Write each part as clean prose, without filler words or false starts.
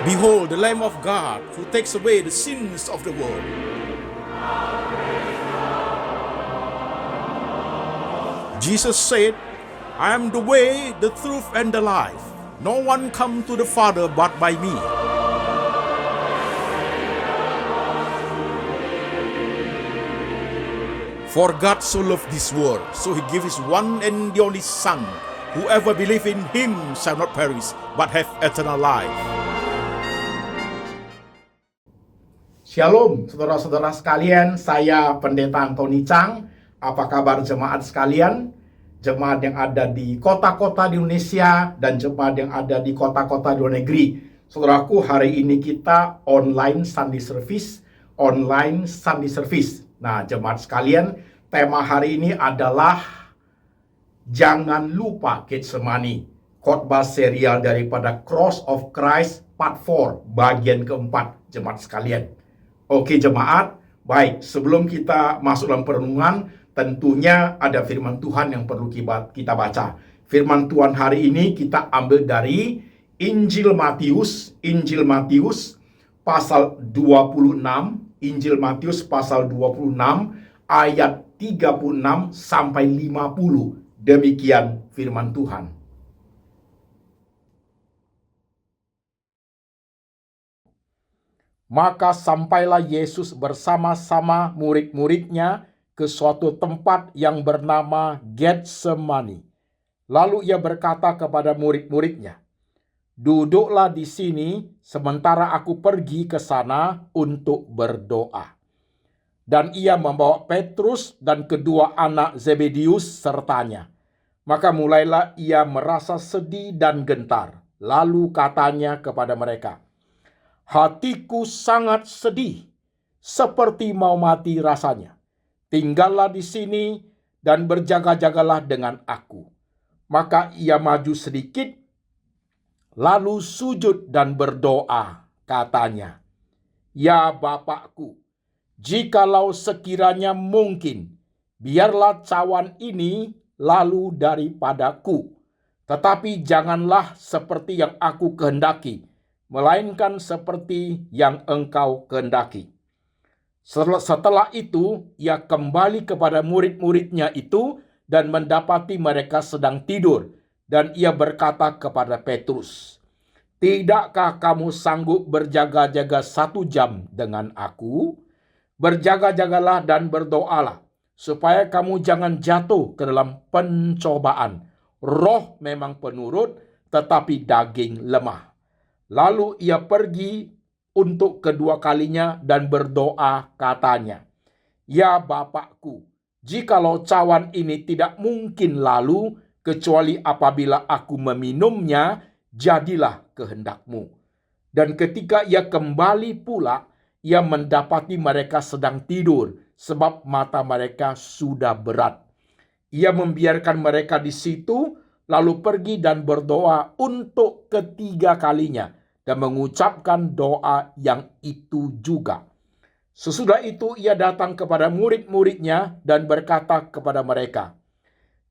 Behold, the Lamb of God who takes away the sins of the world. Jesus said, I am the way, the truth, and the life. No one come to the Father but by me. For God so loved this world, so he gave his one and the only Son. Whoever believe in him shall not perish, but have eternal life. Shalom, saudara-saudara sekalian, saya Pendeta Antoni Chang. Apa kabar jemaat sekalian? Jemaat yang ada di kota-kota di Indonesia dan jemaat yang ada di kota-kota di luar negeri. Saudaraku, hari ini kita online Sunday service. Nah, jemaat sekalian, tema hari ini adalah Jangan Lupa Getsemani. Khotbah serial daripada Cross of Christ Part 4, bagian keempat, jemaat sekalian. Oke jemaat, baik, sebelum kita masuk dalam perenungan, tentunya ada firman Tuhan yang perlu kita baca. Firman Tuhan hari ini kita ambil dari Injil Matius pasal 26, Injil Matius pasal 26 ayat 36 sampai 50. Demikian firman Tuhan. Maka sampailah Yesus bersama-sama murid-muridnya ke suatu tempat yang bernama Getsemani. Lalu ia berkata kepada murid-muridnya, duduklah di sini sementara aku pergi ke sana untuk berdoa. Dan ia membawa Petrus dan kedua anak Zebedius sertanya. Maka mulailah ia merasa sedih dan gentar. Lalu katanya kepada mereka, hatiku sangat sedih, seperti mau mati rasanya. Tinggallah di sini dan berjaga-jagalah dengan aku. Maka ia maju sedikit, lalu sujud dan berdoa, katanya, ya Bapakku, jikalau sekiranya mungkin, biarlah cawan ini lalu daripadaku. Tetapi janganlah seperti yang aku kehendaki, melainkan seperti yang engkau kehendaki. Setelah itu, ia kembali kepada murid-muridnya itu dan mendapati mereka sedang tidur. Dan ia berkata kepada Petrus, tidakkah kamu sanggup berjaga-jaga 1 jam dengan aku? Berjaga-jagalah dan berdoalah, supaya kamu jangan jatuh ke dalam pencobaan. Roh memang penurut, tetapi daging lemah. Lalu ia pergi untuk kedua kalinya dan berdoa, katanya, ya Bapakku, jikalau cawan ini tidak mungkin lalu, kecuali apabila aku meminumnya, jadilah kehendakmu. Dan ketika ia kembali pula, ia mendapati mereka sedang tidur, sebab mata mereka sudah berat. Ia membiarkan mereka di situ, lalu pergi dan berdoa untuk ketiga kalinya, dan mengucapkan doa yang itu juga. Sesudah itu ia datang kepada murid-muridnya dan berkata kepada mereka,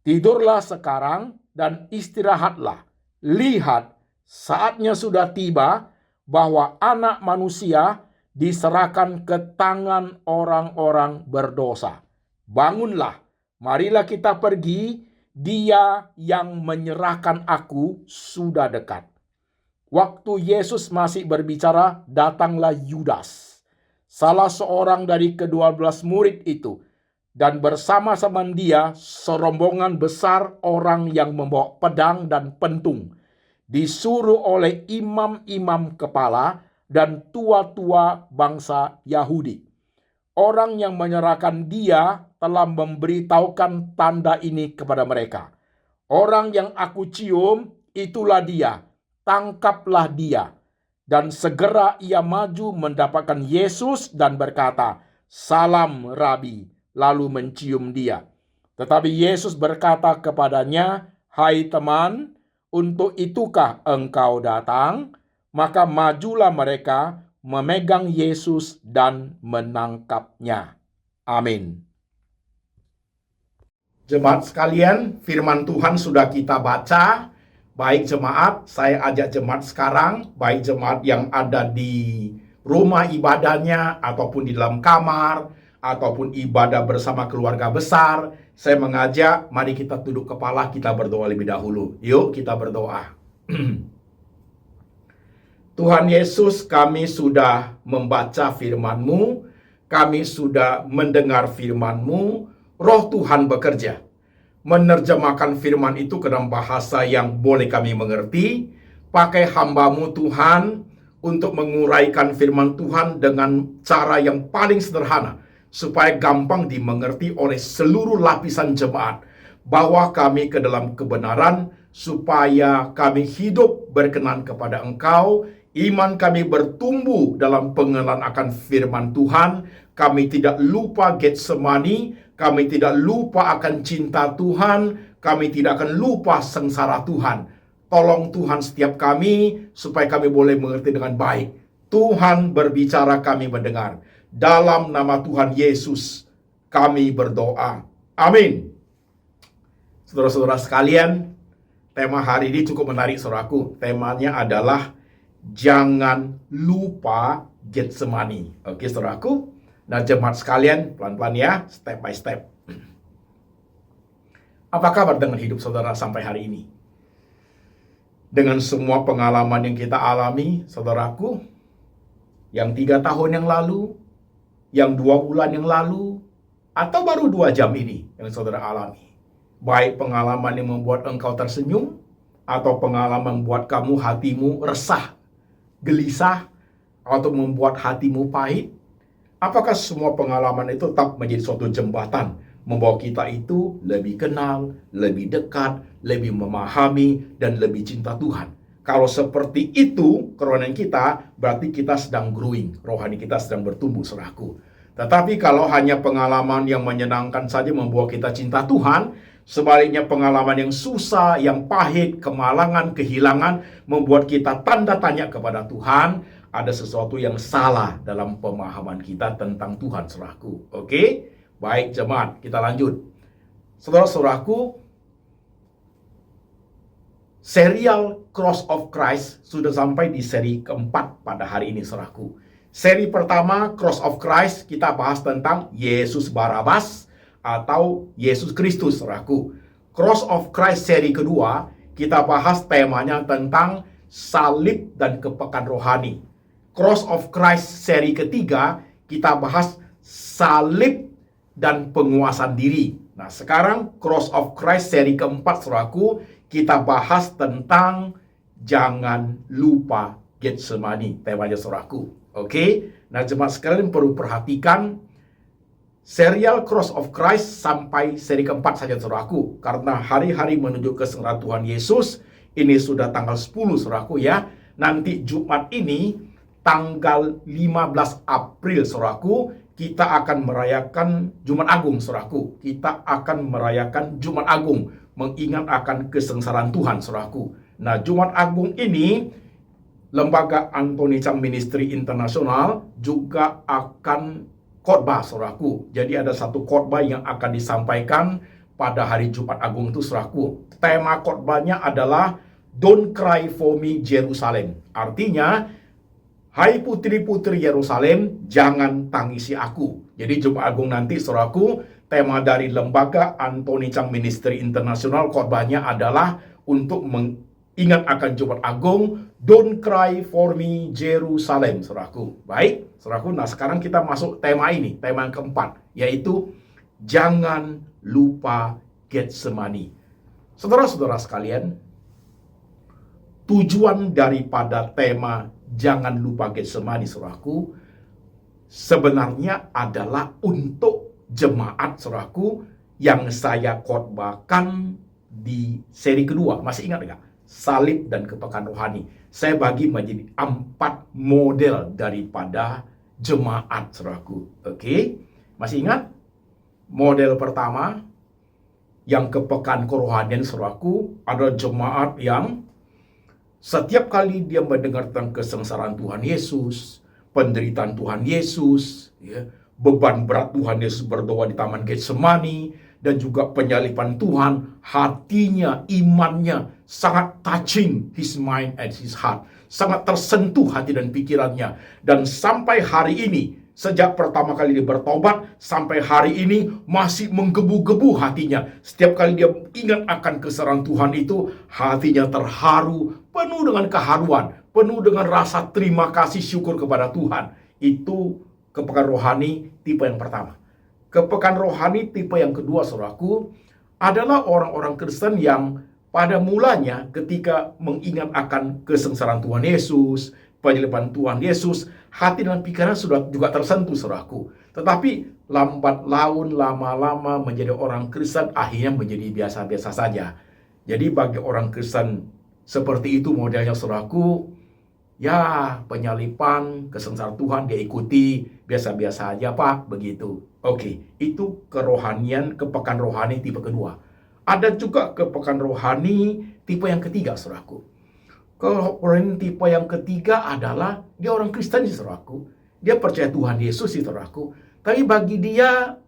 tidurlah sekarang dan istirahatlah. Lihat, saatnya sudah tiba bahwa Anak Manusia diserahkan ke tangan orang-orang berdosa. Bangunlah, marilah kita pergi, Dia yang menyerahkan aku sudah dekat. Waktu Yesus masih berbicara, datanglah Yudas, salah seorang dari ke-12 murid itu, dan bersama-sama dia serombongan besar orang yang membawa pedang dan pentung, disuruh oleh imam-imam kepala dan tua-tua bangsa Yahudi. Orang yang menyerahkan dia telah memberitahukan tanda ini kepada mereka. Orang yang aku cium, itulah dia, tangkaplah dia. Dan segera ia maju mendapatkan Yesus dan berkata, salam Rabi, lalu mencium dia. Tetapi Yesus berkata kepadanya, hai teman, untuk itukah engkau datang? Maka majulah mereka memegang Yesus dan menangkapnya. Amin. Jemaat sekalian, firman Tuhan sudah kita baca. Baik jemaat, saya ajak jemaat sekarang, baik jemaat yang ada di rumah ibadahnya, ataupun di dalam kamar, ataupun ibadah bersama keluarga besar, saya mengajak, mari kita tunduk kepala, kita berdoa lebih dahulu. Yuk kita berdoa. Tuhan Yesus, kami sudah membaca firman-Mu, kami sudah mendengar firman-Mu, Roh Tuhan bekerja, menerjemahkan firman itu ke dalam bahasa yang boleh kami mengerti. Pakai hamba-Mu Tuhan untuk menguraikan firman Tuhan dengan cara yang paling sederhana, supaya gampang dimengerti oleh seluruh lapisan jemaat. Bawa kami ke dalam kebenaran, supaya kami hidup berkenan kepada Engkau. Iman kami bertumbuh dalam pengenalan akan firman Tuhan. Kami tidak lupa Getsemani, kami tidak lupa akan cinta Tuhan, kami tidak akan lupa sengsara Tuhan. Tolong Tuhan setiap kami, supaya kami boleh mengerti dengan baik. Tuhan berbicara, kami mendengar. Dalam nama Tuhan Yesus, kami berdoa. Amin. Saudara-saudara sekalian, tema hari ini cukup menarik, saudaraku. Temanya adalah jangan lupa Getsemani. Oke, saudaraku. Nah, jemaat sekalian, pelan-pelan ya, step by step. Apa kabar dengan hidup saudara sampai hari ini? Dengan semua pengalaman yang kita alami, saudaraku, yang 3 tahun yang lalu, yang 2 bulan yang lalu, atau baru 2 jam ini yang saudara alami. Baik pengalaman yang membuat engkau tersenyum, atau pengalaman membuat kamu hatimu resah, gelisah, atau membuat hatimu pahit. Apakah semua pengalaman itu tetap menjadi suatu jembatan membawa kita itu lebih kenal, lebih dekat, lebih memahami, dan lebih cinta Tuhan? Kalau seperti itu kerohanian kita, berarti kita sedang growing, rohani kita sedang bertumbuh, saudaraku. Tetapi kalau hanya pengalaman yang menyenangkan saja membawa kita cinta Tuhan, sebaliknya pengalaman yang susah, yang pahit, kemalangan, kehilangan, membuat kita tanda tanya kepada Tuhan. Ada sesuatu yang salah dalam pemahaman kita tentang Tuhan, saudaraku. Oke? Baik jemaat, kita lanjut. Saudara-saudaraku, serial Cross of Christ sudah sampai di seri keempat pada hari ini, saudaraku. Seri pertama, Cross of Christ, kita bahas tentang Yesus Barabas atau Yesus Kristus, saudaraku. Cross of Christ seri kedua, kita bahas temanya tentang salib dan kepekaan rohani. Cross of Christ seri ketiga, kita bahas salib dan penguasaan diri. Nah, sekarang Cross of Christ seri keempat, saudaraku, kita bahas tentang jangan lupa Getsemani, temanya, saudaraku. Oke? Nah, jemaat sekalian perlu perhatikan serial Cross of Christ sampai seri keempat saja, saudaraku. Karena hari-hari menuju kesengsaraan Tuhan Yesus, ini sudah tanggal 10, saudaraku ya. Nanti Jumat ini, tanggal 15 April, saudaraku, kita akan merayakan Jumat Agung, saudaraku. Kita akan merayakan Jumat Agung, mengingat akan kesengsaraan Tuhan, saudaraku. Nah, Jumat Agung ini, Lembaga Anthony Chang Ministry Internasional juga akan khotbah, saudaraku. Jadi ada satu khotbah yang akan disampaikan pada hari Jumat Agung itu, saudaraku. Tema khotbahnya adalah Don't Cry for Me Jerusalem. Artinya, hai putri-putri Yerusalem, jangan tangisi aku. Jadi Jumat Agung nanti, saudaraku, tema dari Lembaga Anthony Chang Ministry Internasional khotbahnya adalah untuk mengingat akan Jumat Agung, Don't Cry for Me Jerusalem, saudaraku. Baik, saudaraku, nah sekarang kita masuk tema ini, tema yang keempat, yaitu jangan lupa Getsemani. Saudara-saudara sekalian, tujuan daripada tema jangan lupa Getsemani, saudaraku, sebenarnya adalah untuk jemaat, saudaraku, yang saya khotbahkan di seri kedua. Masih ingat nggak? Salib dan kepekaan rohani. Saya bagi menjadi 4 model daripada jemaat, saudaraku. Oke? Masih ingat? Model pertama, yang kepekaan kerohanian, saudaraku, adalah jemaat yang setiap kali dia mendengar tentang kesengsaraan Tuhan Yesus, penderitaan Tuhan Yesus, ya, beban berat Tuhan Yesus berdoa di Taman Getsemani, dan juga penyaliban Tuhan, hatinya, imannya sangat touching his mind and his heart. Sangat tersentuh hati dan pikirannya. Dan sampai hari ini, sejak pertama kali dia bertobat, sampai hari ini masih menggebu-gebu hatinya. Setiap kali dia ingat akan kesesaran Tuhan itu, hatinya terharu, penuh dengan keharuan, penuh dengan rasa terima kasih syukur kepada Tuhan. Itu kepekaan rohani tipe yang pertama. Kepekaan rohani tipe yang kedua, saudaraku, adalah orang-orang Kristen yang pada mulanya ketika mengingat akan kesengsaraan Tuhan Yesus, penyaliban Tuhan Yesus, hati dan pikiran sudah juga tersentuh, saudaraku. Tetapi lambat laun, lama-lama menjadi orang Kristen, akhirnya menjadi biasa-biasa saja. Jadi bagi orang Kristen seperti itu modelnya, saudaraku, ya penyaliban, kesengsaraan Tuhan dia ikuti, biasa-biasa aja Pak, begitu. Oke, itu kerohanian, kepekaan rohani tipe kedua. Ada juga kepekaan rohani tipe yang ketiga, saudaraku. Kerohanian tipe yang ketiga adalah dia orang Kristen, saudaraku. Dia percaya Tuhan Yesus, saudaraku. Tapi bagi dia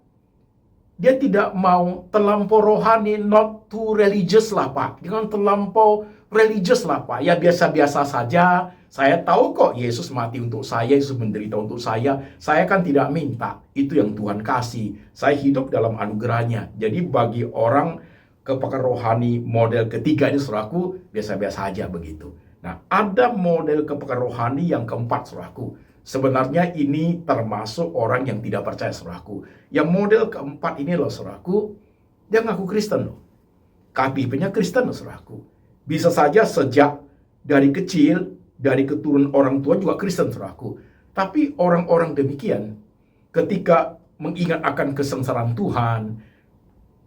tidak mau terlampau rohani, not too religious lah Pak. Jangan terlampau religious lah Pak. Ya biasa-biasa saja. Saya tahu kok Yesus mati untuk saya, Yesus menderita untuk saya. Saya kan tidak minta. Itu yang Tuhan kasih. Saya hidup dalam anugerahnya. Jadi bagi orang kepekaan rohani model ketiga ini, saudaraku, biasa-biasa aja begitu. Nah, ada model kepekaan rohani yang keempat, saudaraku. Sebenarnya ini termasuk orang yang tidak percaya, saudaraku. Yang model keempat ini loh, saudaraku, dia ngaku Kristen loh. KTP-nya Kristen loh, saudaraku. Bisa saja sejak dari kecil, dari keturunan orang tua juga Kristen, saudaraku. Tapi orang-orang demikian, ketika mengingat akan kesengsaraan Tuhan,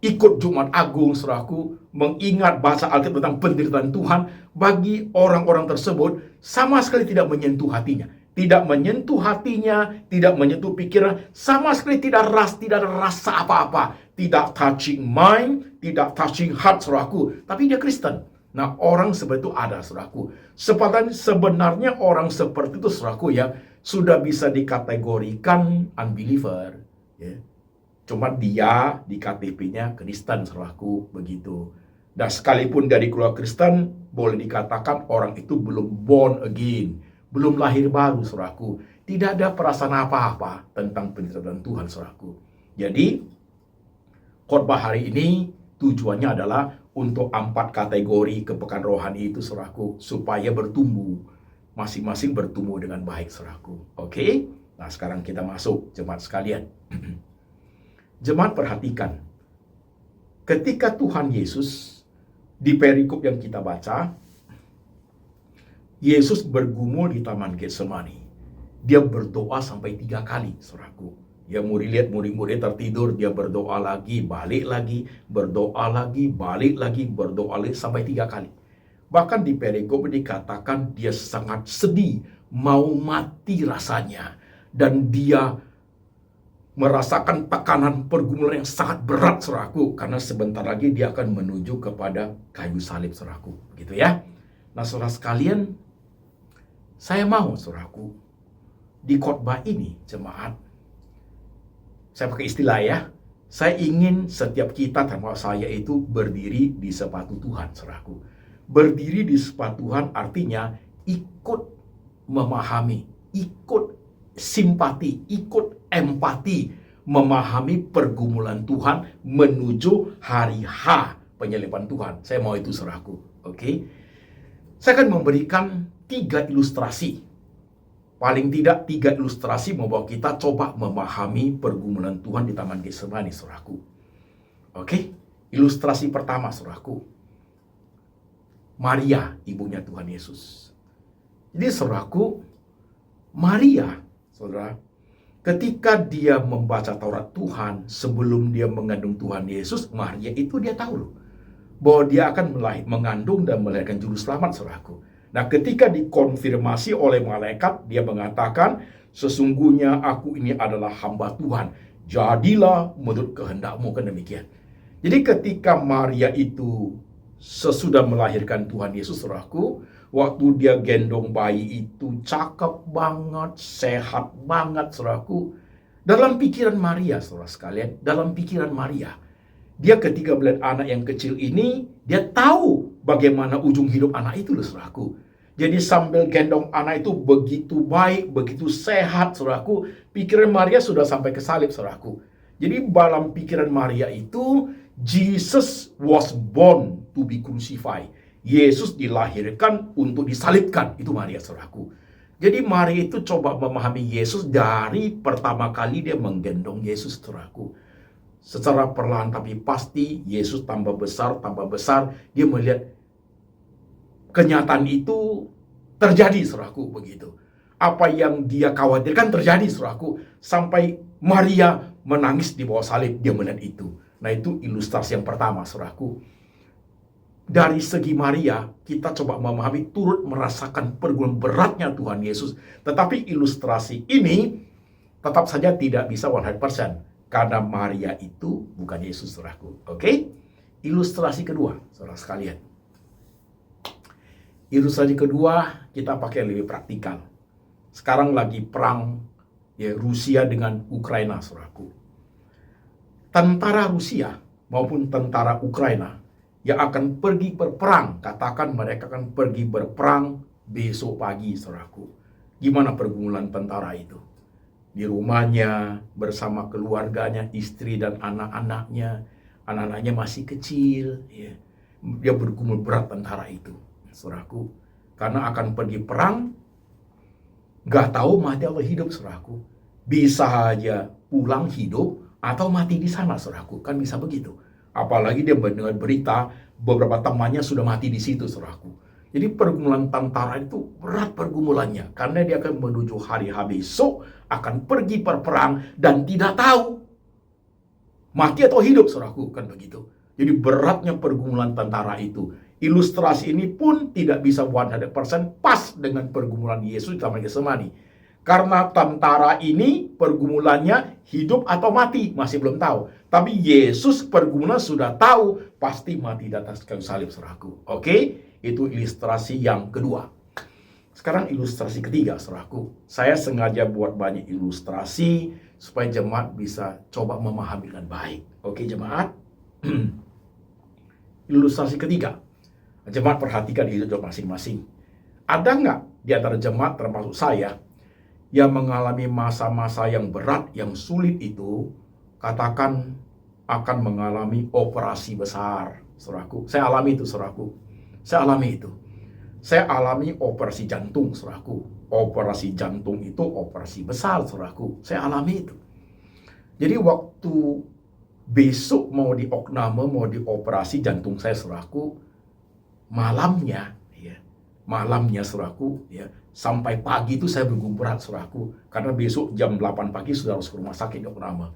ikut Jumat Agung, saudaraku, mengingat baca Alkitab tentang penderitaan Tuhan, bagi orang-orang tersebut sama sekali tidak menyentuh hatinya. Tidak menyentuh hatinya, tidak menyentuh pikiran, sama sekali tidak ada rasa apa-apa. Tidak touching mind, tidak touching heart, saudaraku. Tapi dia Kristen. Nah, orang seperti itu ada, saudaraku. Sebenarnya orang seperti itu, saudaraku, ya, sudah bisa dikategorikan unbeliever. Ya. Cuma dia di KTP-nya Kristen, saudaraku, begitu. Dan sekalipun dari keluarga Kristen, boleh dikatakan orang itu belum born again, belum lahir baru, saudaraku. Tidak ada perasaan apa-apa tentang penderitaan Tuhan, saudaraku. Jadi, khotbah hari ini tujuannya adalah untuk 4 kategori kepekaan rohani itu, saudaraku, supaya bertumbuh, masing-masing bertumbuh dengan baik, saudaraku. Oke? Nah, sekarang kita masuk, jemaat sekalian. Jemaat perhatikan, ketika Tuhan Yesus di perikop yang kita baca, Yesus bergumul di Taman Getsemani. Dia berdoa sampai 3 kali, saudaraku. Ya, murid-murid tertidur, dia berdoa lagi, balik lagi, berdoa lagi, balik lagi, berdoa lagi sampai 3 kali. Bahkan di perikop dikatakan dia sangat sedih, mau mati rasanya, dan dia merasakan tekanan pergumulan yang sangat berat, saudaraku, karena sebentar lagi dia akan menuju kepada kayu salib, saudaraku. Begitu ya. Nah, saudara sekalian, saya mau, saudaraku, di khotbah ini, jemaat, saya pakai istilah ya, saya ingin setiap kita, termasuk saya itu, berdiri di sepatu Tuhan, saudaraku. Berdiri di sepatu Tuhan artinya ikut memahami, ikut simpati, ikut empati, memahami pergumulan Tuhan menuju hari H penyaliban Tuhan. Saya mau itu, saudaraku. Oke? Saya akan memberikan 3 ilustrasi. Paling tidak 3 ilustrasi membawa kita coba memahami pergumulan Tuhan di Taman Getsemani, saudaraku. Oke? Ilustrasi pertama, saudaraku. Maria, ibunya Tuhan Yesus. Jadi, saudaraku, Maria, saudara, ketika dia membaca Taurat Tuhan sebelum dia mengandung Tuhan Yesus, Maria itu dia tahu loh, bahwa dia akan mengandung dan melahirkan juru selamat, saudaraku. Nah, ketika dikonfirmasi oleh malaikat, dia mengatakan, sesungguhnya aku ini adalah hamba Tuhan. Jadilah menurut kehendakmu, kan demikian. Jadi ketika Maria itu sesudah melahirkan Tuhan Yesus, saudaraku, waktu dia gendong bayi itu cakep banget, sehat banget, saudaraku. Dalam pikiran Maria, saudara sekalian, dalam pikiran Maria, Dia ketika melihat anak yang kecil ini, dia tahu bagaimana ujung hidup anak itu loh saudaraku. Jadi sambil gendong anak itu begitu baik, begitu sehat saudaraku, pikiran Maria sudah sampai ke salib saudaraku. Jadi dalam pikiran Maria itu, Jesus was born to be crucified. Yesus dilahirkan untuk disalibkan. Itu Maria saudaraku. Jadi Maria itu coba memahami Yesus dari pertama kali dia menggendong Yesus saudaraku. Secara perlahan tapi pasti Yesus tambah besar, dia melihat kenyataan itu terjadi saudaraku begitu. Apa yang dia khawatirkan terjadi saudaraku, sampai Maria menangis di bawah salib, dia melihat itu. Nah, itu ilustrasi yang pertama saudaraku. Dari segi Maria, kita coba memahami, turut merasakan pergumulan beratnya Tuhan Yesus. Tetapi ilustrasi ini tetap saja tidak bisa 100%. Karena Maria itu bukan Yesus, saudaraku. Oke? Ilustrasi kedua, saudara sekalian. Ilustrasi kedua, kita pakai lebih praktikal. Sekarang lagi perang ya, Rusia dengan Ukraina, saudaraku. Tentara Rusia maupun tentara Ukraina yang akan pergi berperang, katakan mereka akan pergi berperang besok pagi, saudaraku. Gimana pergumulan tentara itu? Di rumahnya, bersama keluarganya, istri dan anak-anaknya. Anak-anaknya masih kecil. Ya. Dia bergumul berat tentara itu, saudaraku. Karena akan pergi perang, gak tahu mati atau hidup, saudaraku. Bisa aja pulang hidup atau mati di sana, saudaraku. Kan bisa begitu. Apalagi dia mendengar berita, beberapa temannya sudah mati di situ, saudaraku. Jadi pergumulan tentara itu berat pergumulannya. Karena dia akan menuju hari H besok, akan pergi berperang dan tidak tahu mati atau hidup, saudaraku. Kan begitu. Jadi beratnya pergumulan tentara itu. Ilustrasi ini pun tidak bisa 100% pas dengan pergumulan Yesus di Taman Getsemani. Karena tentara ini pergumulannya hidup atau mati, masih belum tahu. Tapi Yesus pergumulan sudah tahu, pasti mati di atas kayu salib, saudaraku. Oke? Itu ilustrasi yang kedua. Sekarang ilustrasi ketiga, saudaraku. Saya sengaja buat banyak ilustrasi supaya jemaat bisa coba memahami dengan baik. Oke, jemaat? Ilustrasi ketiga. Jemaat perhatikan hidup masing-masing. Ada nggak di antara jemaat termasuk saya yang mengalami masa-masa yang berat, yang sulit itu, katakan akan mengalami operasi besar, saudaraku. Saya alami itu, saudaraku. Saya alami itu. Saya alami operasi jantung, saudaraku. Operasi jantung itu operasi besar, saudaraku. Saya alami itu. Jadi waktu besok mau diopname, mau dioperasi jantung saya, saudaraku, malamnya, saudaraku, ya, sampai pagi itu saya bergumul berat, saudaraku. Karena besok jam 8 pagi sudah harus ke rumah sakit diopname.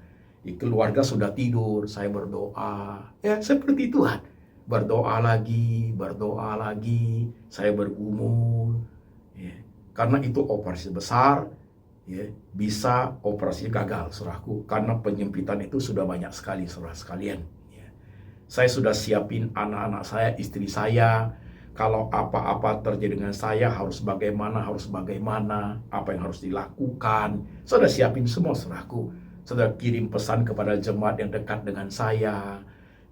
Keluarga sudah tidur, saya berdoa. Ya, seperti Tuhan. Berdoa lagi, saya bergumul. Ya. Karena itu operasi besar, ya, bisa operasi gagal, saudaraku. Karena penyempitan itu sudah banyak sekali, saudara sekalian. Ya. Saya sudah siapin anak-anak saya, istri saya. Kalau apa-apa terjadi dengan saya, harus bagaimana, apa yang harus dilakukan. Saya sudah siapin semua, saudaraku. Saya sudah kirim pesan kepada jemaat yang dekat dengan saya.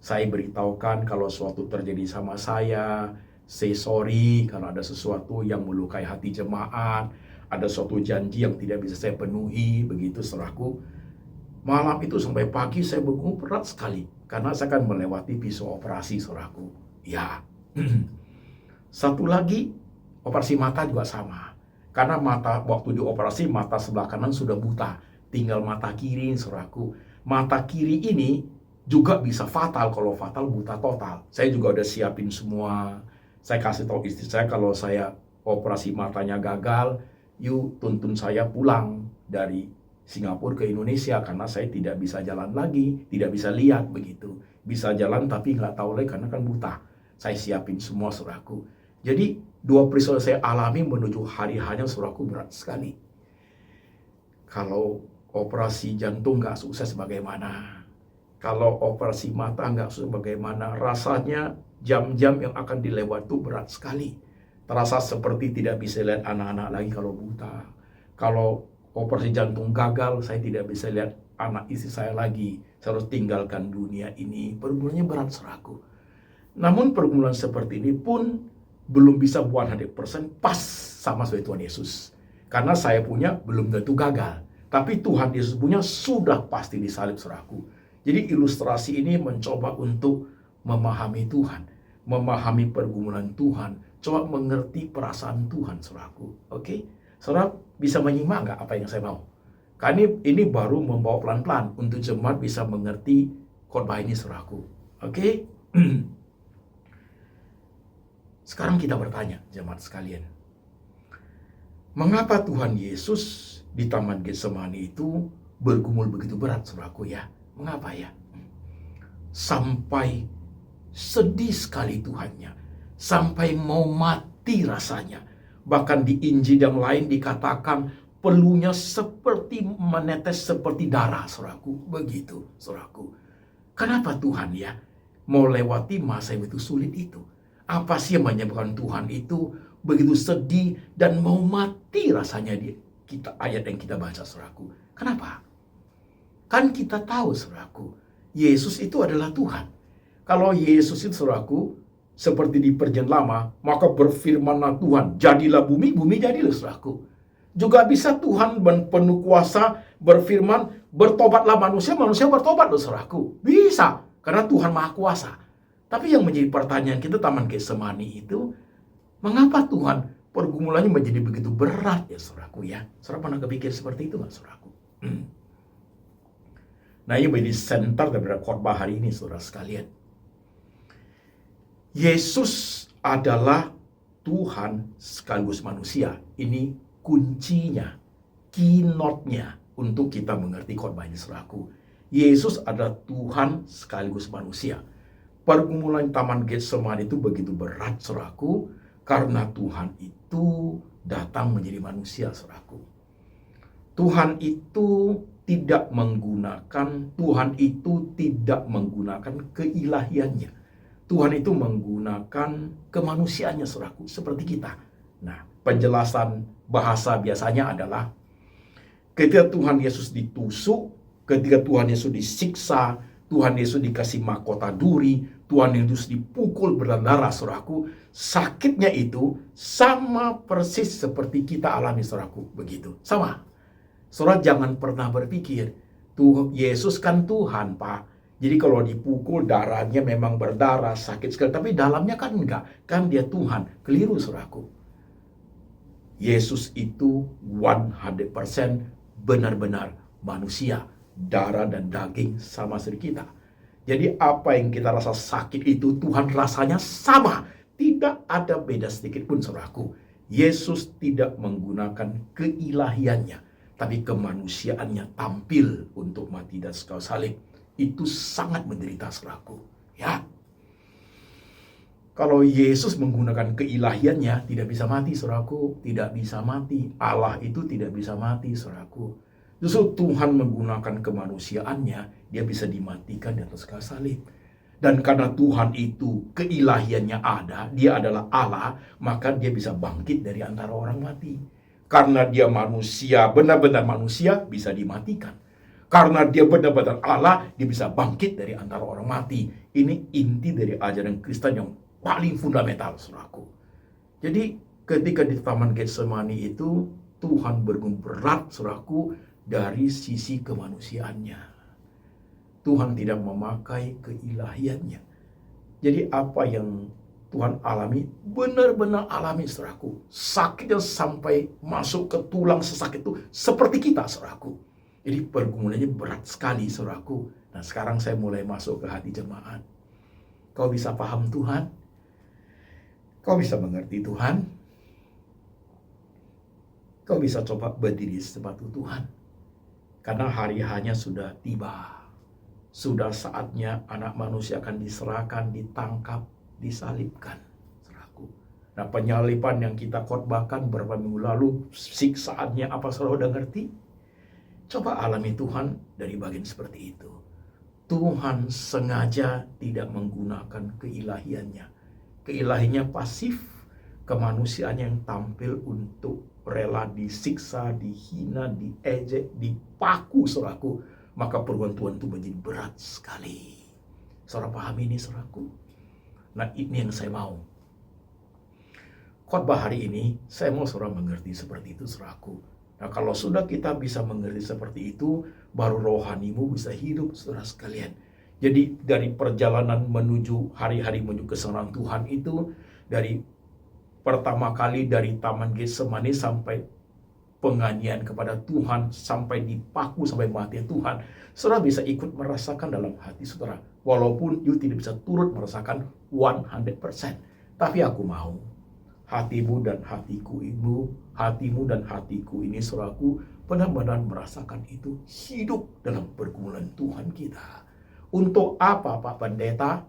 Saya beritahukan kalau suatu terjadi sama saya, say sorry kalau ada sesuatu yang melukai hati jemaat, ada suatu janji yang tidak bisa saya penuhi, begitu saudaraku. Malam itu sampai pagi saya bergumul berat sekali, karena saya akan melewati pisau operasi, saudaraku. Ya. Satu lagi, operasi mata juga sama. Karena mata waktu dioperasi, mata sebelah kanan sudah buta, tinggal mata kiri, saudaraku. Mata kiri ini juga bisa fatal, kalau fatal buta total. Saya juga udah siapin semua. Saya kasih tahu istri saya kalau saya operasi matanya gagal, yuk tuntun saya pulang dari Singapura ke Indonesia karena saya tidak bisa jalan lagi, tidak bisa lihat begitu. Bisa jalan tapi nggak tahu lagi karena kan buta. Saya siapin semua, saudaraku. Jadi dua peristiwa saya alami menuju hari-harinya, saudaraku, berat sekali. Kalau operasi jantung nggak sukses bagaimana? Kalau operasi mata nggak sukses bagaimana? Rasanya jam-jam yang akan dilewati itu berat sekali. Terasa seperti tidak bisa lihat anak-anak lagi kalau buta. Kalau operasi jantung gagal, saya tidak bisa lihat anak istri saya lagi, saya harus tinggalkan dunia ini. Pergumulannya berat, saudaraku. Namun pergumulan seperti ini pun belum bisa 100% pas sama seperti Tuhan Yesus. Karena saya punya belum tentu gagal. Tapi Tuhan Yesus punya sudah pasti disalib, saudaraku. Jadi ilustrasi ini mencoba untuk memahami Tuhan, memahami pergumulan Tuhan, coba mengerti perasaan Tuhan, saudaraku. Oke? Saudara bisa menyimak nggak apa yang saya mau? Karena ini baru membawa pelan-pelan untuk jemaat bisa mengerti khotbah ini, saudaraku. Oke? Sekarang kita bertanya, jemaat sekalian. Mengapa Tuhan Yesus di Taman Getsemani itu bergumul begitu berat, saudaraku ya? Mengapa ya? Sampai sedih sekali Tuhannya. Sampai mau mati rasanya. Bahkan di Injil yang lain dikatakan peluhnya seperti menetes seperti darah, saudaraku. Begitu, saudaraku. Kenapa Tuhan ya mau lewati masa yang begitu sulit itu? Apa sih yang menyebabkan Tuhan itu begitu sedih dan mau mati rasanya di ayat yang kita baca, saudaraku? Kenapa? Kan kita tahu, saudaraku, Yesus itu adalah Tuhan. Kalau Yesus itu, saudaraku, seperti di perjanjian lama, maka berfirmanlah Tuhan, jadilah bumi, bumi jadilah, saudaraku. Juga bisa Tuhan penuh kuasa berfirman, bertobatlah manusia, manusia bertobat, saudaraku. Bisa, karena Tuhan Maha Kuasa. Tapi yang menjadi pertanyaan kita Taman Getsemani itu, mengapa Tuhan pergumulannya menjadi begitu berat ya, saudaraku ya? Saudara pernah kepikir seperti itu nggak, saudaraku? Nah, ini menjadi center daripada khotbah hari ini, saudara sekalian. Yesus adalah Tuhan sekaligus manusia. Ini kuncinya, keynote-nya untuk kita mengerti khotbah ini, saudaraku. Yesus adalah Tuhan sekaligus manusia. Pergumulan Taman Getsemani itu begitu berat, saudaraku, karena Tuhan itu datang menjadi manusia, saudaraku. Tuhan itu tidak menggunakan keilahiannya. Tuhan itu menggunakan kemanusiaannya, saudaraku, seperti kita. Nah, penjelasan bahasa biasanya adalah ketika Tuhan Yesus ditusuk, ketika Tuhan Yesus disiksa, Tuhan Yesus dikasih mahkota duri, Tuhan Yesus dipukul berdarah, saudaraku, sakitnya itu sama persis seperti kita alami, saudaraku, begitu. Sama. Saudara jangan pernah berpikir, Yesus kan Tuhan, Pak. Jadi kalau dipukul darahnya memang berdarah, sakit sekali. Tapi dalamnya kan enggak. Kan dia Tuhan. Keliru, saudaraku. Yesus itu 100% benar-benar manusia. Darah dan daging sama seperti kita. Jadi apa yang kita rasa sakit itu Tuhan rasanya sama. Tidak ada beda sedikit pun, saudaraku. Yesus tidak menggunakan keilahiannya. Tapi kemanusiaannya tampil untuk mati dan kayu salib. Itu sangat menderita, saudaraku. Ya. Kalau Yesus menggunakan keilahiannya, tidak bisa mati, saudaraku. Tidak bisa mati. Allah itu tidak bisa mati, saudaraku. Justru Tuhan menggunakan kemanusiaannya, dia bisa dimatikan di atas kayu salib. Dan karena Tuhan itu keilahiannya ada, dia adalah Allah, maka dia bisa bangkit dari antara orang mati. Karena dia manusia, benar-benar manusia, bisa dimatikan. Karena dia benar-benar Allah, dia bisa bangkit dari antara orang mati. Ini inti dari ajaran Kristen yang paling fundamental, saudaraku. Jadi ketika di Taman Getsemani itu, Tuhan bergumul berat, saudaraku, dari sisi kemanusiaannya. Tuhan tidak memakai keilahiannya. Jadi apa yang Tuhan alami, benar-benar alami, saudaraku. Sakitnya sampai masuk ke tulang sesakit itu seperti kita, saudaraku. Jadi pergumulannya berat sekali, saudaraku. Nah, sekarang saya mulai masuk ke hati jemaat. Kau bisa paham Tuhan? Kau bisa mengerti Tuhan? Kau bisa coba berdiri sepatu Tuhan? Karena hari hanya sudah tiba. Sudah saatnya anak manusia akan diserahkan, ditangkap, disalibkan, saudaraku. Nah, penyaliban yang kita khotbahkan beberapa minggu lalu, siksaannya apa, saudara udah ngerti? Coba alami Tuhan dari bagian seperti itu. Tuhan sengaja tidak menggunakan keilahiannya. Keilahiannya pasif, kemanusiaan yang tampil untuk rela disiksa, dihina, diejek, dipaku, saudaraku. maka pergumulan Tuhan itu menjadi berat sekali. Saudara paham ini, saudaraku? Nah, ini yang saya mau. Khotbah hari ini, saya mau saudara mengerti seperti itu, saudaraku. Nah, kalau sudah kita bisa mengerti seperti itu, baru rohanimu bisa hidup, saudara sekalian. Jadi dari perjalanan menuju hari-hari menuju kesenangan Tuhan itu, dari pertama kali dari Taman Getsemani sampai penganiayaan kepada Tuhan, sampai dipaku, sampai mati Tuhan, saudara bisa ikut merasakan dalam hati saudara. Walaupun you tidak bisa turut merasakan 100%. Tapi aku mau hatimu dan hatiku ini, saudaraku, benar-benar merasakan itu, hidup dalam pergumulan Tuhan kita. Untuk apa, Pak Pendeta,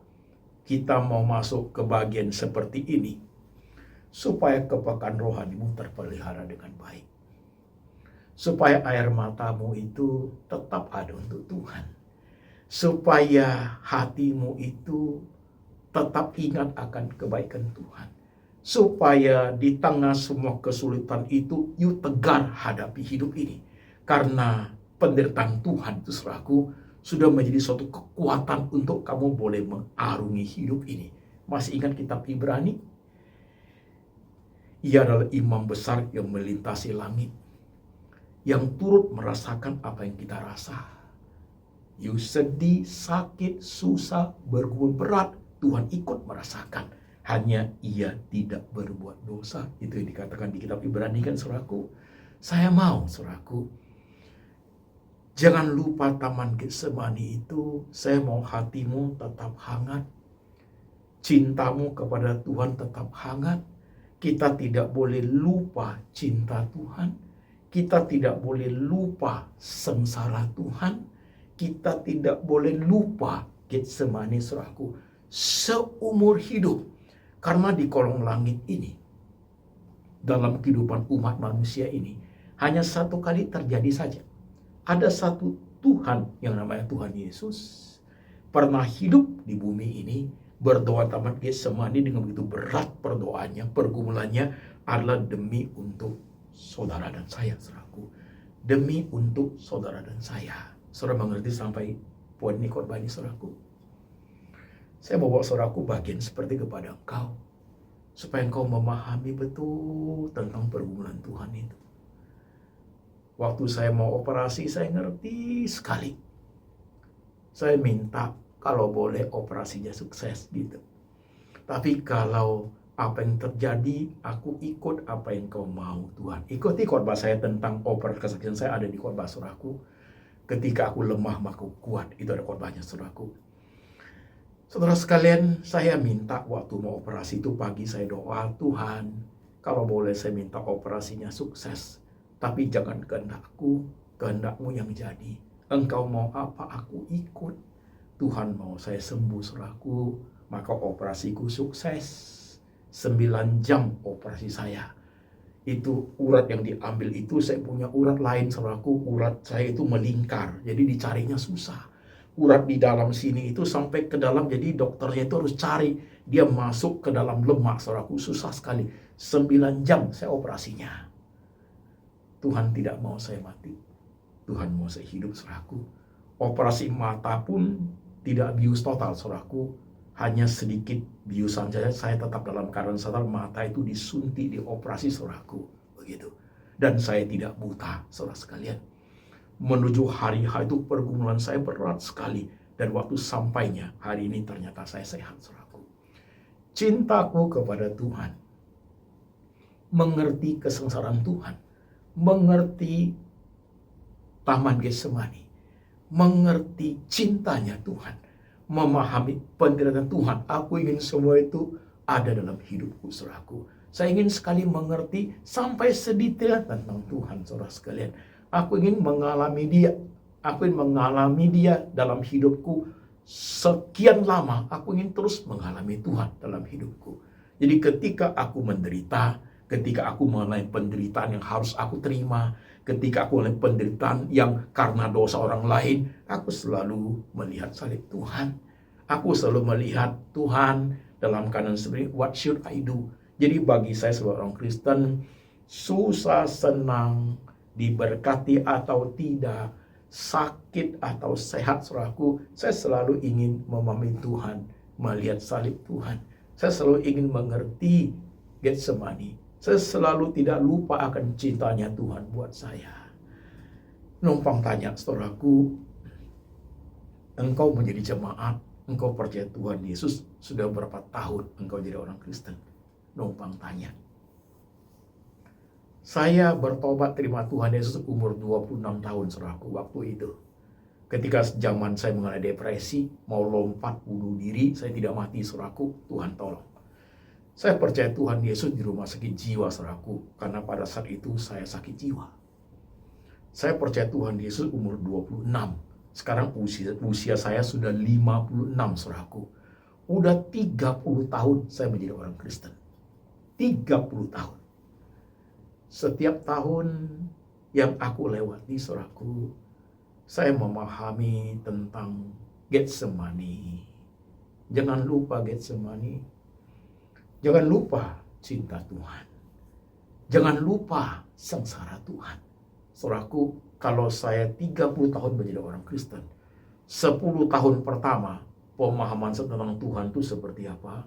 kita mau masuk ke bagian seperti ini? Supaya kepekaan rohanimu terpelihara dengan baik. Supaya air matamu itu tetap ada untuk Tuhan. Supaya hatimu itu tetap ingat akan kebaikan Tuhan. Supaya di tengah semua kesulitan itu, you tegar hadapi hidup ini. Karena penderitaan Tuhan itu, saudaraku, sudah menjadi suatu kekuatan untuk kamu boleh mengarungi hidup ini. Masih ingat kitab Ibrani? Ia adalah imam besar yang melintasi langit, yang turut merasakan apa yang kita rasa. You sedih, sakit, susah, bergumul berat, Tuhan ikut merasakan. Hanya ia tidak berbuat dosa. Itu yang dikatakan di kitab Ibrani kan, saudaraku. Saya mau, saudaraku, jangan lupa Taman Getsemani itu. Saya mau hatimu tetap hangat. Cintamu kepada Tuhan tetap hangat. Kita tidak boleh lupa cinta Tuhan. Kita tidak boleh lupa sengsara Tuhan. Kita tidak boleh lupa Getsemani, saudaraku, seumur hidup. Karena di kolong langit ini, dalam kehidupan umat manusia ini, hanya satu kali terjadi saja. Ada satu Tuhan yang namanya Tuhan Yesus pernah hidup di bumi ini, berdoa Taman Getsemani dengan begitu berat perdoaannya, pergumulannya adalah demi untuk saudara dan saya, saudaraku. Demi untuk saudara dan saya. Saudara mengerti sampai poin ini, khotbah ini, saudaraku? Saya bawa saudaraku bagian seperti kepada engkau, supaya engkau memahami betul tentang pergumulan Tuhan itu. Waktu saya mau operasi, saya ngerti sekali. Saya minta kalau boleh operasinya sukses gitu. Tapi kalau apa yang terjadi, aku ikut apa yang kau mau, Tuhan. Ikuti khotbah saya tentang operasi kesaksian saya, ada di khotbah saudaraku. Ketika aku lemah, maka aku kuat. Itu ada khotbahnya, saudaraku. Saudara sekalian, saya minta waktu mau operasi itu pagi saya doa, Tuhan, kalau boleh saya minta operasinya sukses. Tapi jangan kehendakku, kehendakmu yang jadi. Engkau mau apa, aku ikut. Tuhan mau saya sembuh, saudaraku, maka operasiku sukses. 9 jam operasi saya. Itu urat yang diambil itu, saya punya urat lain, saudaraku. Urat saya itu melingkar, jadi dicarinya susah. Urat di dalam sini itu sampai ke dalam, jadi dokternya itu harus cari. Dia masuk ke dalam lemak, saudaraku, susah sekali. 9 jam saya operasinya. Tuhan tidak mau saya mati. Tuhan mau saya hidup, saudaraku. Operasi mata pun tidak bius total, saudaraku. Hanya sedikit biusan saja, saya tetap dalam keadaan sadar, mata itu disuntik, dioperasi, saudaraku. Begitu. Dan saya tidak buta, saudara sekalian. Menuju hari-hari itu pergumulan saya berat sekali. Dan waktu sampainya hari ini ternyata saya sehat, saudaraku. Cintaku kepada Tuhan, mengerti kesengsaraan Tuhan, mengerti Taman Getsemani, mengerti cintanya Tuhan, memahami penderitaan Tuhan. Aku ingin semua itu ada dalam hidupku, saudaraku. Saya ingin sekali mengerti sampai sedetail tentang Tuhan, saudara sekalian. Aku ingin mengalami dia. Aku ingin mengalami dia dalam hidupku sekian lama. Aku ingin terus mengalami Tuhan dalam hidupku. Jadi ketika aku menderita, ketika aku mengalami penderitaan yang harus aku terima, ketika aku mengalami penderitaan yang karena dosa orang lain, aku selalu melihat salib Tuhan. Aku selalu melihat Tuhan dalam keadaan seperti, what should I do? Jadi bagi saya sebagai orang Kristen, susah senang, diberkati atau tidak, sakit atau sehat, saudaraku, saya selalu ingin memahami Tuhan, melihat salib Tuhan. Saya selalu ingin mengerti Getsemani. Saya selalu tidak lupa akan cintanya Tuhan buat saya. Numpang tanya, saudaraku, engkau menjadi jemaat, engkau percaya Tuhan Yesus, sudah berapa tahun engkau jadi orang Kristen? Numpang tanya. Saya bertobat terima Tuhan Yesus umur 26 tahun, saudaraku, waktu itu. Ketika zaman saya mengalami depresi, mau lompat bunuh diri, saya tidak mati, saudaraku, Tuhan tolong. Saya percaya Tuhan Yesus di rumah sakit jiwa, saudaraku, karena pada saat itu saya sakit jiwa. Saya percaya Tuhan Yesus umur 26. Sekarang usia saya sudah 56, saudaraku. Udah 30 tahun saya menjadi orang Kristen. 30 tahun. Setiap tahun yang aku lewati, saudaraku, saya memahami tentang Getsemani. Jangan lupa Getsemani. Jangan lupa cinta Tuhan. Jangan lupa sengsara Tuhan. Saudaraku, kalau saya 30 tahun menjadi orang Kristen, 10 tahun pertama pemahaman tentang Tuhan itu seperti apa?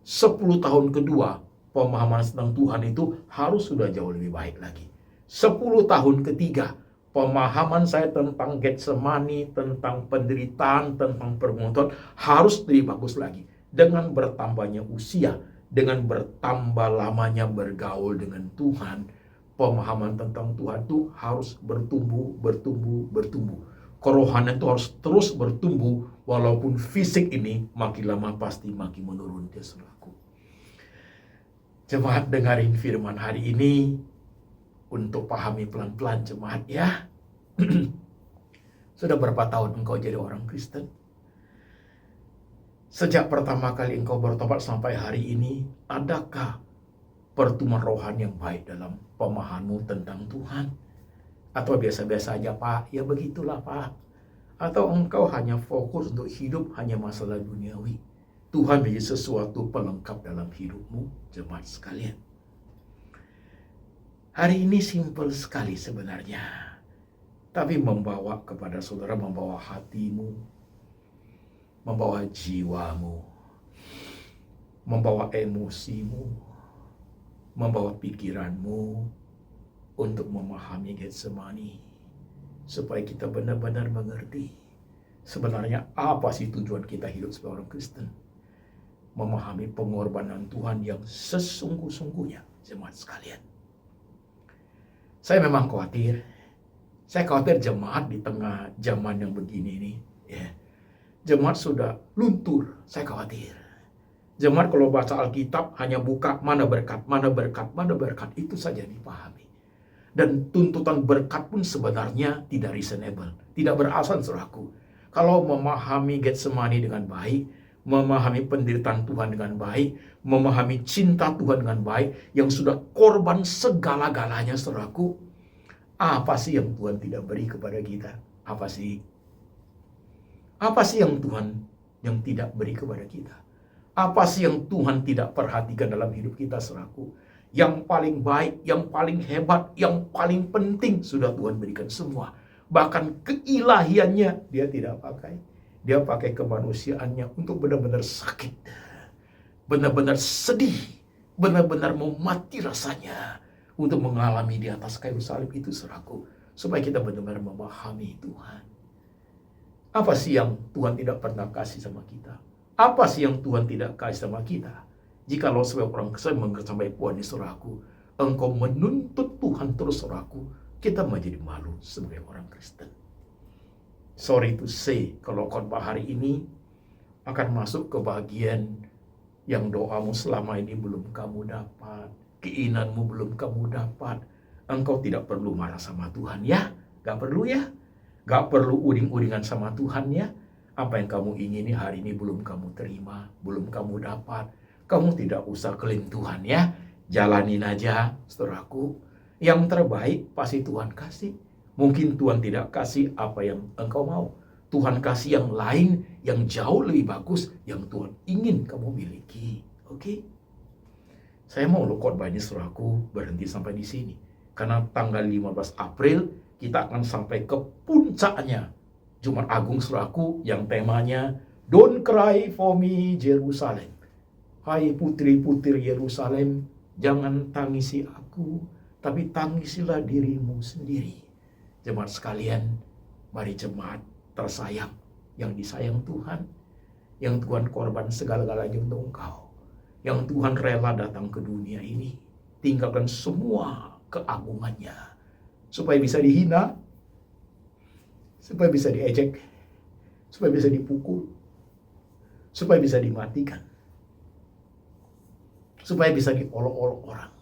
10 tahun kedua pemahaman tentang Tuhan itu harus sudah jauh lebih baik lagi. 10 tahun ketiga, pemahaman saya tentang Getsemani, tentang penderitaan, tentang pergumulan harus lebih bagus lagi. Dengan bertambahnya usia, dengan bertambah lamanya bergaul dengan Tuhan, pemahaman tentang Tuhan itu harus bertumbuh. Kerohanian itu harus terus bertumbuh, walaupun fisik ini makin lama pasti makin menurun, dia saudaraku. Jemaat, dengarin firman hari ini untuk pahami pelan-pelan, jemaat, ya. Sudah berapa tahun engkau jadi orang Kristen? Sejak pertama kali engkau bertobat sampai hari ini, adakah pertumbuhan rohani yang baik dalam pemahamanmu tentang Tuhan? Atau biasa-biasa aja, Pak? Ya begitulah, Pak. Atau engkau hanya fokus untuk hidup hanya masalah duniawi? Tuhan menjadi sesuatu pelengkap dalam hidupmu, jemaat sekalian. Hari ini simpel sekali sebenarnya, tapi membawa kepada saudara, membawa hatimu, membawa jiwamu, membawa emosimu, membawa pikiranmu untuk memahami Getsemani, supaya kita benar-benar mengerti sebenarnya apa sih tujuan kita hidup sebagai orang Kristen. Memahami pengorbanan Tuhan yang sesungguh-sungguhnya, jemaat sekalian. Saya memang khawatir. Saya khawatir jemaat di tengah zaman yang begini ini, ya. Jemaat sudah luntur, saya khawatir. Jemaat kalau baca Alkitab hanya buka mana berkat, itu saja dipahami. Dan tuntutan berkat pun sebenarnya tidak reasonable, tidak beralasan, saudaraku. Kalau memahami Getsemani dengan baik, memahami penderitaan Tuhan dengan baik, memahami cinta Tuhan dengan baik, yang sudah korban segala-galanya, saudaraku, apa sih yang Tuhan tidak beri kepada kita? Apa sih? Apa sih yang Tuhan yang tidak beri kepada kita? Apa sih yang Tuhan tidak perhatikan dalam hidup kita, saudaraku? Yang paling baik, yang paling hebat, yang paling penting sudah Tuhan berikan semua. Bahkan keilahiannya dia tidak pakai. Dia pakai kemanusiaannya untuk benar-benar sakit, benar-benar sedih, benar-benar mau mati rasanya untuk mengalami di atas kayu salib itu, saudaraku, supaya kita benar-benar memahami Tuhan. Apa sih yang Tuhan tidak pernah kasih sama kita? Apa sih yang Tuhan tidak kasih sama kita? Jikalau sebagai orang Kristen mengerti sampai puan, saudaraku, engkau menuntut Tuhan terus, saudaraku, kita menjadi malu sebagai orang Kristen. Sorry to say, kalau khotbah hari ini akan masuk ke bagian yang doamu selama ini belum kamu dapat, keinginanmu belum kamu dapat. Engkau tidak perlu marah sama Tuhan, ya. Gak perlu, ya. Gak perlu uding-udingan sama Tuhan, ya. Apa yang kamu ingini hari ini belum kamu terima, belum kamu dapat. Kamu tidak usah klaim Tuhan, ya. Jalanin aja, saudaraku. Yang terbaik pasti Tuhan kasih. Mungkin Tuhan tidak kasih apa yang engkau mau. Tuhan kasih yang lain, yang jauh lebih bagus, yang Tuhan ingin kamu miliki. Oke? Saya mau khotbah ini, saudaraku, berhenti sampai di sini. Karena tanggal 15 April, kita akan sampai ke puncak puncaknya Jumat Agung saudaraku yang temanya Don't cry for me Jerusalem. Hai putri-putri Yerusalem, jangan tangisi aku, tapi tangisilah dirimu sendiri. Jemaat sekalian, mari jemaat tersayang yang disayang Tuhan, yang Tuhan korban segala-galanya untuk engkau, yang Tuhan rela datang ke dunia ini, tinggalkan semua keagungannya, supaya bisa dihina, supaya bisa diejek, supaya bisa dipukul, supaya bisa dimatikan, supaya bisa diolok-olok orang,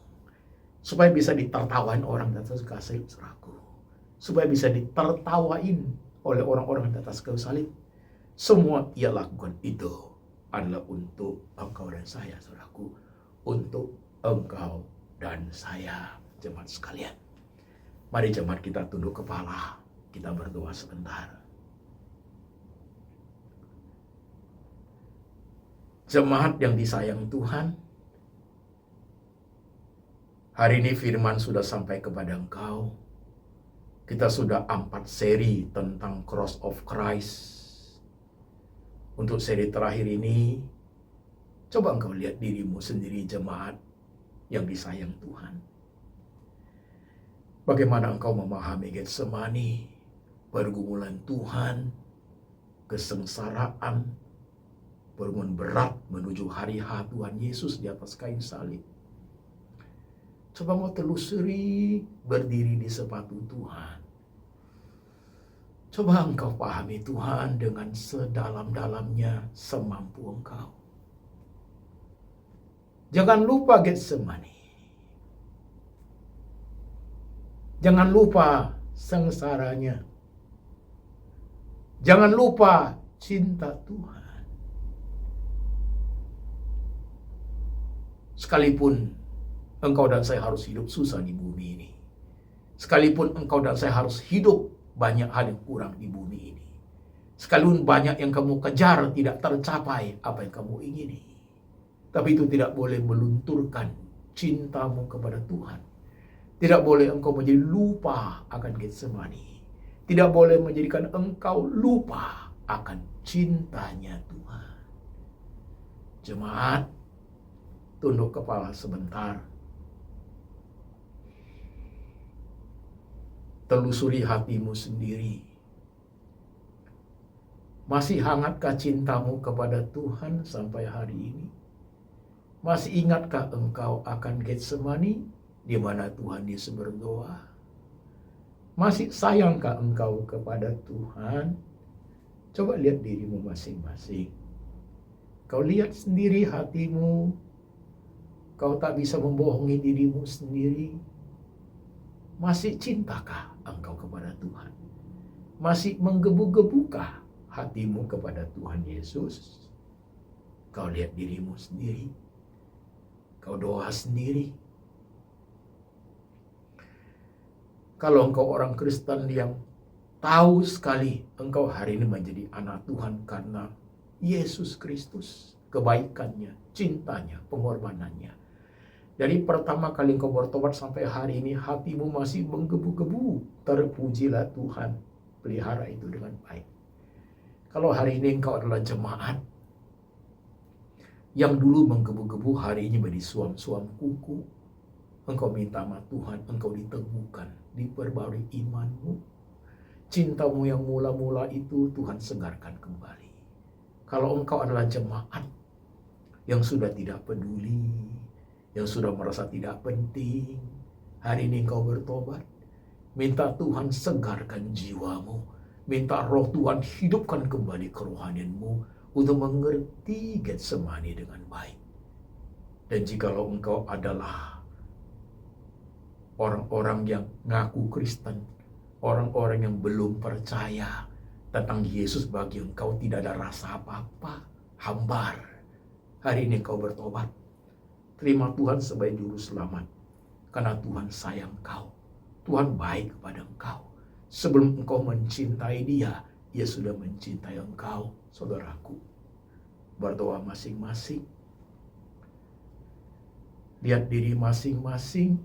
supaya bisa ditertawain orang di atas kayu salib, supaya bisa ditertawain oleh orang-orang di atas kayu salib. Semua ia lakukan itu adalah untuk engkau dan saya, saudaraku, untuk engkau dan saya, jemaat sekalian. Mari jemaat kita tunduk kepala, kita berdoa sebentar. Jemaat yang disayang Tuhan, hari ini firman sudah sampai kepada engkau. Kita sudah 4 seri tentang Cross of Christ. Untuk seri terakhir ini, coba engkau lihat dirimu sendiri, jemaat yang disayang Tuhan. Bagaimana engkau memahami Getsemani, pergumulan Tuhan, kesengsaraan, pergumulan berat menuju hari H Tuhan Yesus di atas kayu salib. Coba mau telusuri, berdiri di sepatu Tuhan. Coba engkau pahami Tuhan dengan sedalam-dalamnya, semampu engkau. Jangan lupa Getsemani. Jangan lupa sengsaranya. Jangan lupa cinta Tuhan. Sekalipun engkau dan saya harus hidup susah di bumi ini. Sekalipun engkau dan saya harus hidup banyak hal yang kurang di bumi ini. Sekalipun banyak yang kamu kejar tidak tercapai apa yang kamu ingini. Tapi itu tidak boleh melunturkan cintamu kepada Tuhan. Tidak boleh engkau menjadi lupa akan Getsemani. Tidak boleh menjadikan engkau lupa akan cintanya Tuhan. Jemaat, tunduk kepala sebentar. Telusuri hatimu sendiri. Masih hangatkah cintamu kepada Tuhan sampai hari ini? Masih ingatkah engkau akan Getsemani di mana Tuhan Yesus berdoa? Masih sayangkah engkau kepada Tuhan? Coba lihat dirimu masing-masing. Kau lihat sendiri hatimu. Kau tak bisa membohongi dirimu sendiri. Masih cintakah engkau kepada Tuhan? Masih menggebu-gebukah hatimu kepada Tuhan Yesus? Kau lihat dirimu sendiri. Kau doa sendiri. Kalau engkau orang Kristen yang tahu sekali engkau hari ini menjadi anak Tuhan karena Yesus Kristus, kebaikannya, cintanya, pengorbanannya. Dari pertama kali engkau bertobat sampai hari ini hatimu masih menggebu-gebu. Terpujilah Tuhan, pelihara itu dengan baik. Kalau hari ini engkau adalah jemaat yang dulu menggebu-gebu, hari ini menjadi suam-suam kuku, engkau minta sama Tuhan, engkau diteguhkan, diperbarui imanmu. Cintamu yang mula-mula itu Tuhan segarkan kembali. Kalau engkau adalah jemaat yang sudah tidak peduli, yang sudah merasa tidak penting, hari ini engkau bertobat, minta Tuhan segarkan jiwamu, minta roh Tuhan hidupkan kembali kerohanianmu untuk mengerti Getsemani dengan baik. Dan jikalau engkau adalah orang-orang yang ngaku Kristen, orang-orang yang belum percaya tentang Yesus, bagi engkau tidak ada rasa apa-apa, hambar, hari ini engkau bertobat. Terima Tuhan sebagai juru selamat, karena Tuhan sayang engkau. Tuhan baik kepada engkau. Sebelum engkau mencintai Dia, Dia sudah mencintai engkau, saudaraku. Berdoa masing-masing. Lihat diri masing-masing.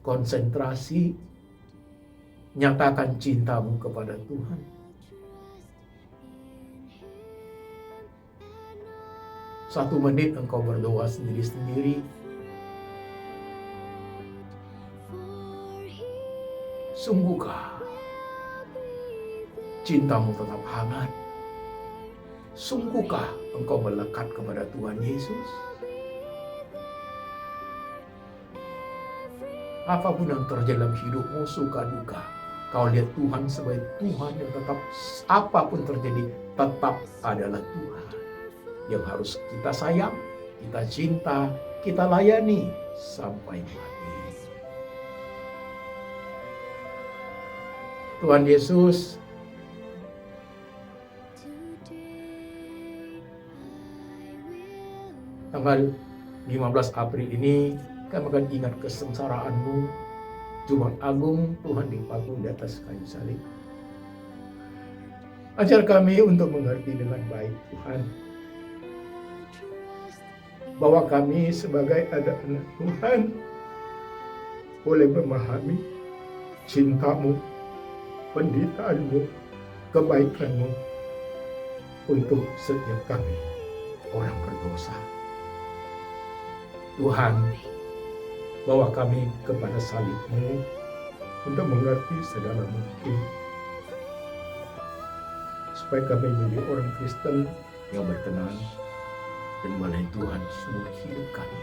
Konsentrasi. Nyatakan cintamu kepada Tuhan. Satu menit engkau berdoa sendiri-sendiri. Sungguhkah cintamu tetap hangat? Sungguhkah engkau melekat kepada Tuhan Yesus? Apapun yang terjadi dalam hidupmu, suka duka, kau lihat Tuhan sebagai Tuhan yang tetap, apapun terjadi, tetap adalah Tuhan yang harus kita sayang, kita cinta, kita layani sampai mati. Tuhan Yesus, tanggal 15 April ini kami akan ingat kesengsaraanmu. Jumat Agung, Tuhan dipaku di atas kayu salib. Ajar kami untuk mengerti dengan baik, Tuhan, bahwa kami sebagai anak-anak Tuhan boleh memahami cintamu, penderitaan-Mu, kebaikan-Mu untuk setiap kami orang berdosa. Tuhan, bawa kami kepada salib-Mu untuk mengerti segala mungkin, supaya kami menjadi orang Kristen yang berkenan dan melayani Tuhan seumur hidup kami.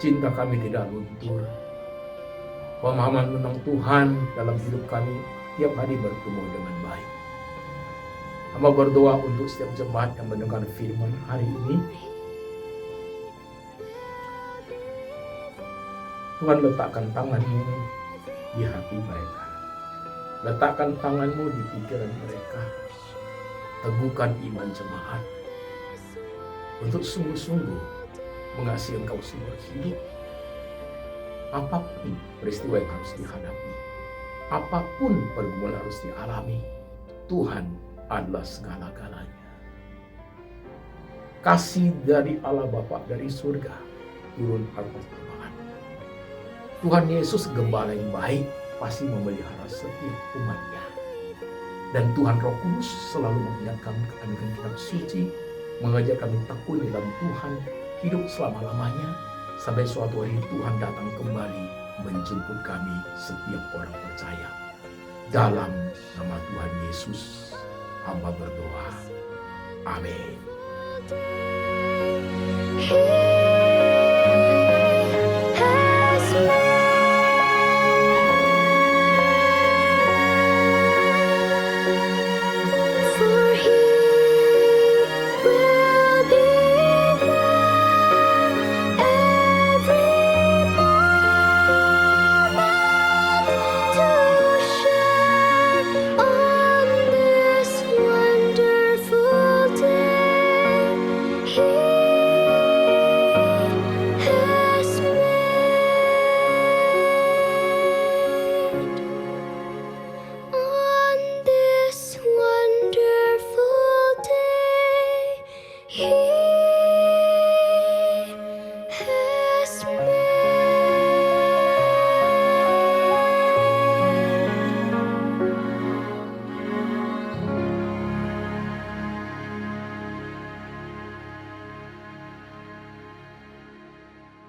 Cinta kami tidak luntur. Pemahaman tentang Tuhan dalam hidup kami tiap hari bertumbuh dengan baik. Hamba berdoa untuk setiap jemaat yang mendengar firman hari ini. Tuhan, letakkan tangan-Mu di hati mereka. Letakkan tangan-Mu di pikiran mereka. Teguhkan iman jemaat untuk sungguh-sungguh mengasihi Engkau seumur hidup. Apapun peristiwa yang harus dihadapi, apapun pergumulan harus dialami, Tuhan adalah segala-galanya. Kasih dari Allah Bapa dari surga turun atas jemaat. Tuhan Yesus, gembala yang baik, pasti memelihara setiap umatnya. Dan Tuhan Roh Kudus selalu mengingatkan kami dengan kitab suci, mengajar kami tekun dalam Tuhan, hidup selama-lamanya, sampai suatu hari Tuhan datang kembali menjemput kami setiap orang percaya. Dalam nama Tuhan Yesus, hamba berdoa. Amin.